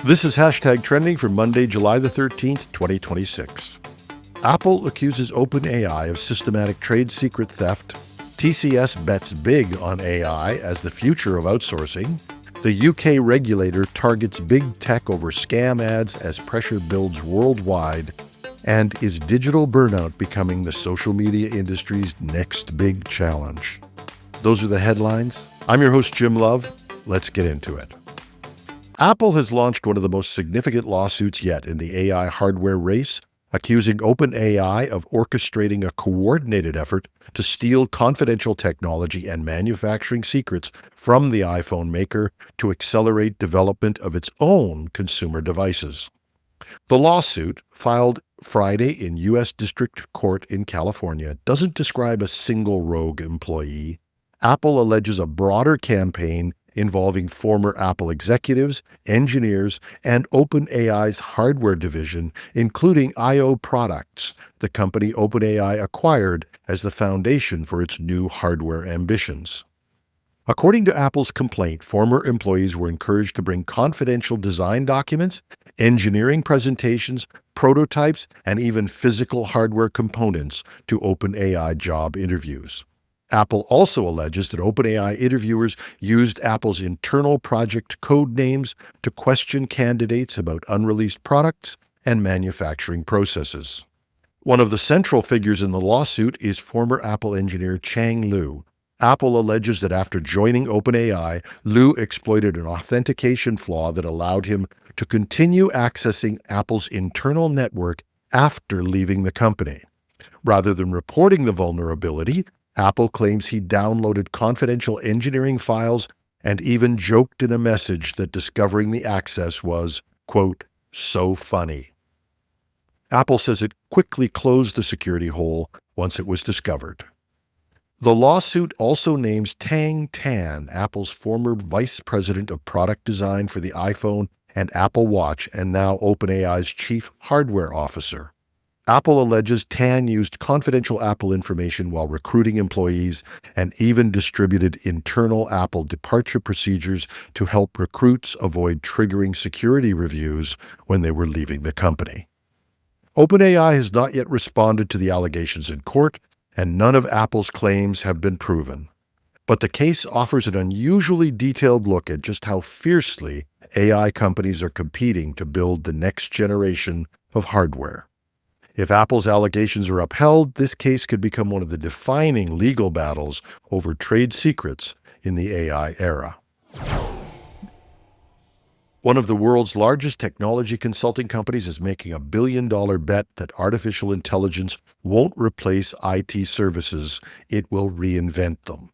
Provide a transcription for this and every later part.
This is hashtag trending for Monday, July the 13th, 2026. Apple accuses OpenAI of systematic trade secret theft. TCS bets big on AI as the future of outsourcing. The UK regulator targets big tech over scam ads as pressure builds worldwide. And is digital burnout becoming the social media industry's next big challenge? Those are the headlines. I'm your host, Jim Love. Let's get into it. Apple has launched one of the most significant lawsuits yet in the AI hardware race, accusing OpenAI of orchestrating a coordinated effort to steal confidential technology and manufacturing secrets from the iPhone maker to accelerate development of its own consumer devices. The lawsuit, filed Friday in U.S. District Court in California, doesn't describe a single rogue employee. Apple alleges a broader campaign involving former Apple executives, engineers, and OpenAI's hardware division, including I/O Products, the company OpenAI acquired as the foundation for its new hardware ambitions. According to Apple's complaint, former employees were encouraged to bring confidential design documents, engineering presentations, prototypes, and even physical hardware components to OpenAI job interviews. Apple also alleges that OpenAI interviewers used Apple's internal project code names to question candidates about unreleased products and manufacturing processes. One of the central figures in the lawsuit is former Apple engineer Chang Liu. Apple alleges that after joining OpenAI, Liu exploited an authentication flaw that allowed him to continue accessing Apple's internal network after leaving the company. Rather than reporting the vulnerability, Apple claims he downloaded confidential engineering files and even joked in a message that discovering the access was, quote, so funny. Apple says it quickly closed the security hole once it was discovered. The lawsuit also names Tang Tan, Apple's former vice president of product design for the iPhone and Apple Watch, and now OpenAI's chief hardware officer. Apple alleges Tan used confidential Apple information while recruiting employees and even distributed internal Apple departure procedures to help recruits avoid triggering security reviews when they were leaving the company. OpenAI has not yet responded to the allegations in court, and none of Apple's claims have been proven. But the case offers an unusually detailed look at just how fiercely AI companies are competing to build the next generation of hardware. If Apple's allegations are upheld, this case could become one of the defining legal battles over trade secrets in the AI era. One of the world's largest technology consulting companies is making a billion-dollar bet that artificial intelligence won't replace IT services, it will reinvent them.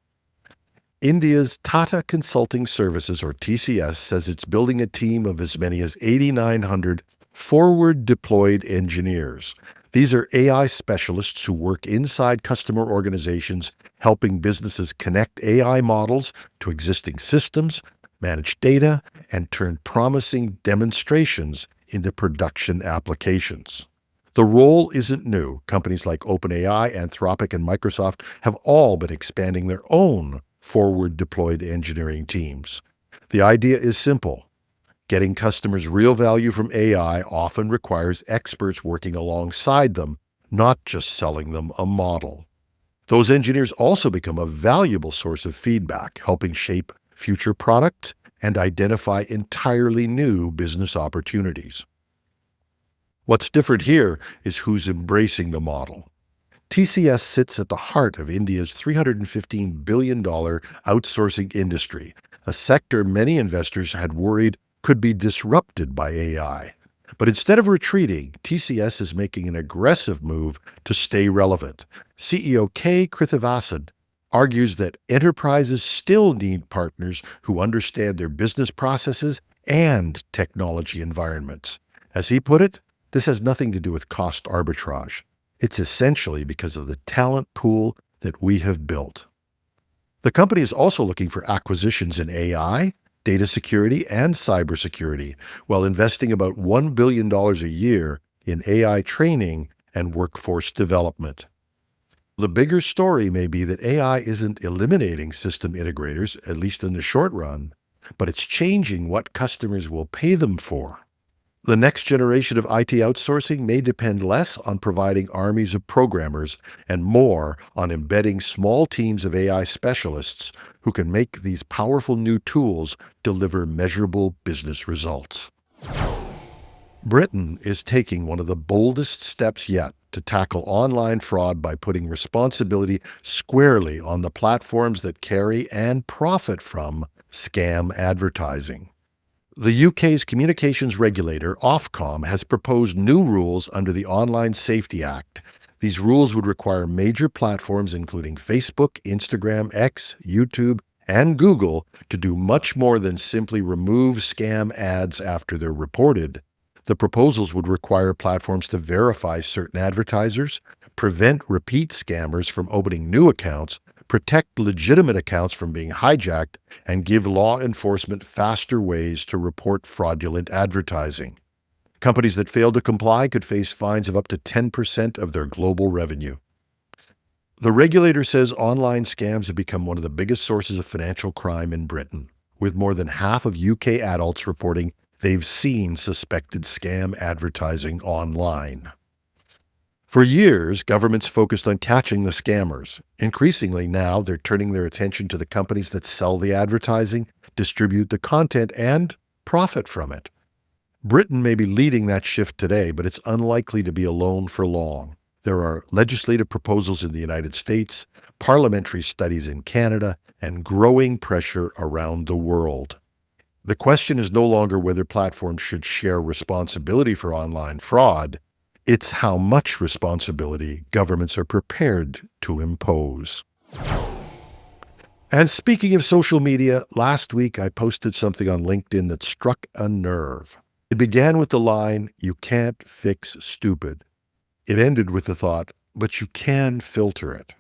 India's Tata Consulting Services, or TCS, says it's building a team of as many as 8,900 forward-deployed engineers. These are AI specialists who work inside customer organizations, helping businesses connect AI models to existing systems, manage data, and turn promising demonstrations into production applications. The role isn't new. Companies like OpenAI, Anthropic, and Microsoft have all been expanding their own forward-deployed engineering teams. The idea is simple. Getting customers real value from AI often requires experts working alongside them, not just selling them a model. Those engineers also become a valuable source of feedback, helping shape future products and identify entirely new business opportunities. What's different here is who's embracing the model. TCS sits at the heart of India's $315 billion outsourcing industry, a sector many investors had worried could be disrupted by AI. But instead of retreating, TCS is making an aggressive move to stay relevant. CEO K. Krithivasan argues that enterprises still need partners who understand their business processes and technology environments. As he put it, this has nothing to do with cost arbitrage. It's essentially because of the talent pool that we have built. The company is also looking for acquisitions in AI, data security, and cybersecurity, while investing about $1 billion a year in AI training and workforce development. The bigger story may be that AI isn't eliminating system integrators, at least in the short run. but it's changing what customers will pay them for. The next generation of IT outsourcing may depend less on providing armies of programmers and more on embedding small teams of AI specialists who can make these powerful new tools deliver measurable business results. Britain is taking one of the boldest steps yet to tackle online fraud by putting responsibility squarely on the platforms that carry and profit from scam advertising. The UK's communications regulator, Ofcom, has proposed new rules under the Online Safety Act. These rules would require major platforms including Facebook, Instagram, X, YouTube, and Google to do much more than simply remove scam ads after they're reported. The proposals would require platforms to verify certain advertisers, prevent repeat scammers from opening new accounts, protect legitimate accounts from being hijacked, and give law enforcement faster ways to report fraudulent advertising. Companies that fail to comply could face fines of up to 10% of their global revenue. The regulator says online scams have become one of the biggest sources of financial crime in Britain, with more than half of UK adults reporting they've seen suspected scam advertising online. For years, governments focused on catching the scammers. Increasingly now, they're turning their attention to the companies that sell the advertising, distribute the content, and profit from it. Britain may be leading that shift today, but it's unlikely to be alone for long. There are legislative proposals in the United States, parliamentary studies in Canada, and growing pressure around the world. The question is no longer whether platforms should share responsibility for online fraud. It's how much responsibility governments are prepared to impose. And speaking of social media, last week I posted something on LinkedIn that struck a nerve. It began with the line, "You can't fix stupid." It ended with the thought, "But you can filter it."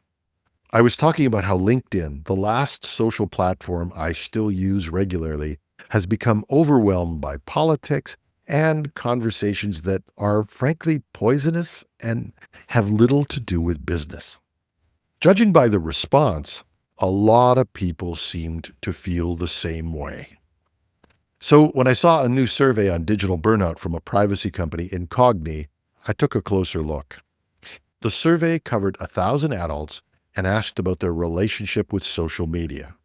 I was talking about how LinkedIn, the last social platform I still use regularly, has become overwhelmed by politics and conversations that are frankly poisonous and have little to do with business. Judging by the response, a lot of people seemed to feel the same way. So when I saw a new survey on digital burnout from a privacy company, Incogni, I took a closer look. The survey covered 1,000 adults and asked about their relationship with social media.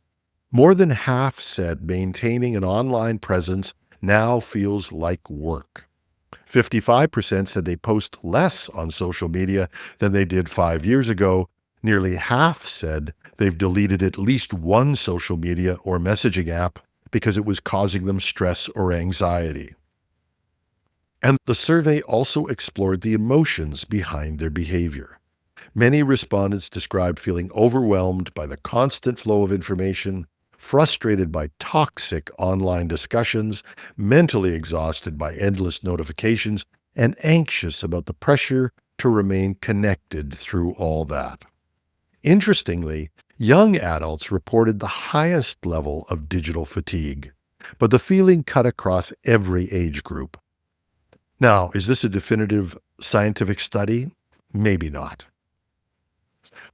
More than half said maintaining an online presence now feels like work. 55% said they post less on social media than they did 5 years ago. Nearly half said they've deleted at least one social media or messaging app because it was causing them stress or anxiety. And the survey also explored the emotions behind their behavior. Many respondents described feeling overwhelmed by the constant flow of information, frustrated by toxic online discussions, mentally exhausted by endless notifications, and anxious about the pressure to remain connected through all that. Interestingly, young adults reported the highest level of digital fatigue, but the feeling cut across every age group. Now, is this a definitive scientific study? Maybe not.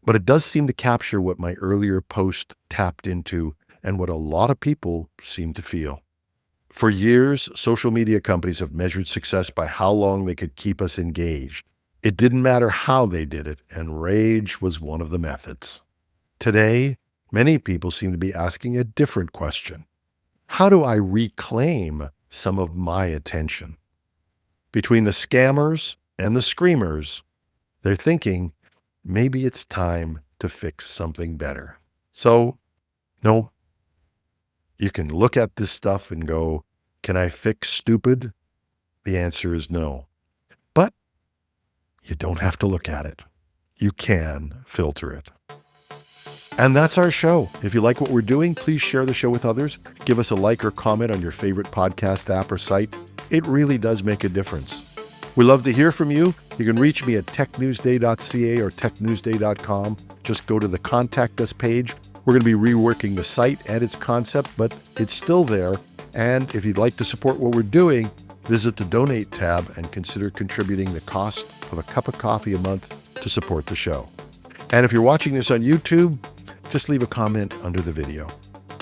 But it does seem to capture what my earlier post tapped into and what a lot of people seem to feel. For years, social media companies have measured success by how long they could keep us engaged. It didn't matter how they did it, and rage was one of the methods. Today, many people seem to be asking a different question. How do I reclaim some of my attention? Between the scammers and the screamers, they're thinking, maybe it's time to fix something better. So, no, you can look at this stuff and go, can I fix stupid? The answer is no. But you don't have to look at it. You can filter it. And that's our show. If you like what we're doing, please share the show with others. Give us a like or comment on your favorite podcast app or site. It really does make a difference. We love to hear from you. You can reach me at technewsday.ca or technewsday.com. Just go to the Contact Us page. We're going to be reworking the site and its concept, but it's still there. And if you'd like to support what we're doing, visit the Donate tab and consider contributing the cost of a cup of coffee a month to support the show. And if you're watching this on YouTube, just leave a comment under the video.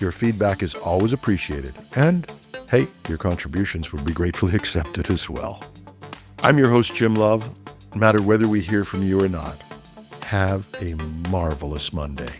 Your feedback is always appreciated. And, hey, your contributions would be gratefully accepted as well. I'm your host, Jim Love. No matter whether we hear from you or not, have a marvelous Monday.